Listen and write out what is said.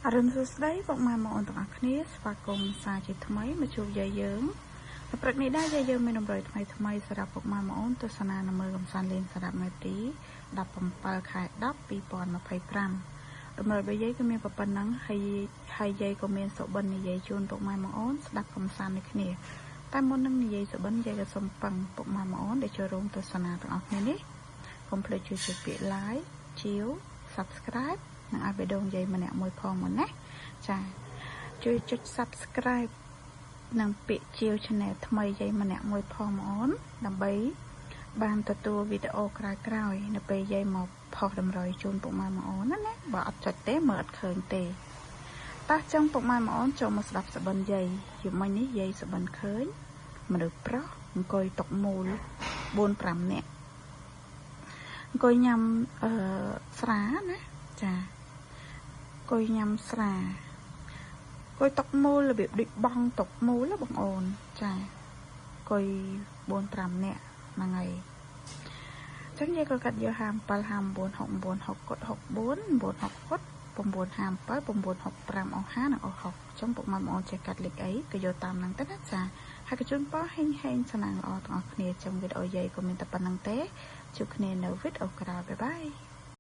អរុនសួស្តីពុកម៉ែបងប្អូនទាំងអស់គ្នាស្វាគមន៍សាជាថ្មីមកជួបយាយយើងព្រឹកនេះដែរយាយយើងមានតម្រុយថ្មីសម្រាប់ពុកម៉ែបងប្អូនទស្សនានៅមើលកំសាន្តលេងសារ៉ាប់ថ្ងៃទី17 ខែ 10 2025តម្រុយរបស់យាយគឺមានប៉ុណ្ណឹងហើយយាយក៏មានសុបិននិយាយជូនពុកម៉ែបងប្អូនស្ដាប់កំសាន្តនេះគ្នាតែមុននឹងនិយាយសុបិនយាយក៏សូមពឹងពុកម៉ែបងប្អូនដែលចូលរួមទស្សនាទាំងអស់គ្នានេះកុំភ្លេចជួយចុចពាក្យ like ជាវ subscribe នឹងឲ្យបេះដូងយាយម្នាក់មួយផងមកណាចាជួយចុច subscribe និងពាក្យជាវ channel ថ្មីយាយម្នាក់មួយផងបងអូនដើម្បីបានទទួលវីដេអូក្រោយៗនៅពេលយាយមកផុសតម្រុយជូនពុកម៉ែបងអូនណាបើអត់ចុចទេមើលអត់ឃើញទេតោះចឹងពុកម៉ែបងអូនចូលមកស្ដាប់សុបិនយាយយប់មិញនេះយាយសុបិនឃើញមនុស្សប្រុសអង្គុយតុកមូល 4-5 នាក់អង្គុយញ៉ាំស្រាណាចាអង្គុយញ៉ាំស្រាអង្គុយតុកមូលរបៀបដូចបងតុកមូលបងអូនចាអង្គុយ 4-5 នាក់ហ្នឹងហើយចឹងយាយក៏កាត់យក57 59 69 60គាត់64 960គាត់957 965អស់5និងអស់60ចឹងពុកម៉ែបងអូនចេះកាត់លេខអីក៏យកតាមហ្នឹងទៅណាចាហើយក៏ជូនពរហេងសំណាងល្អទាំងអស់គ្នាចឹងវីដេអូយាយក៏មានតែប៉ុណ្្នឹងទេជួបគ្នានៅវីដេអូក្រោយបាយបាយ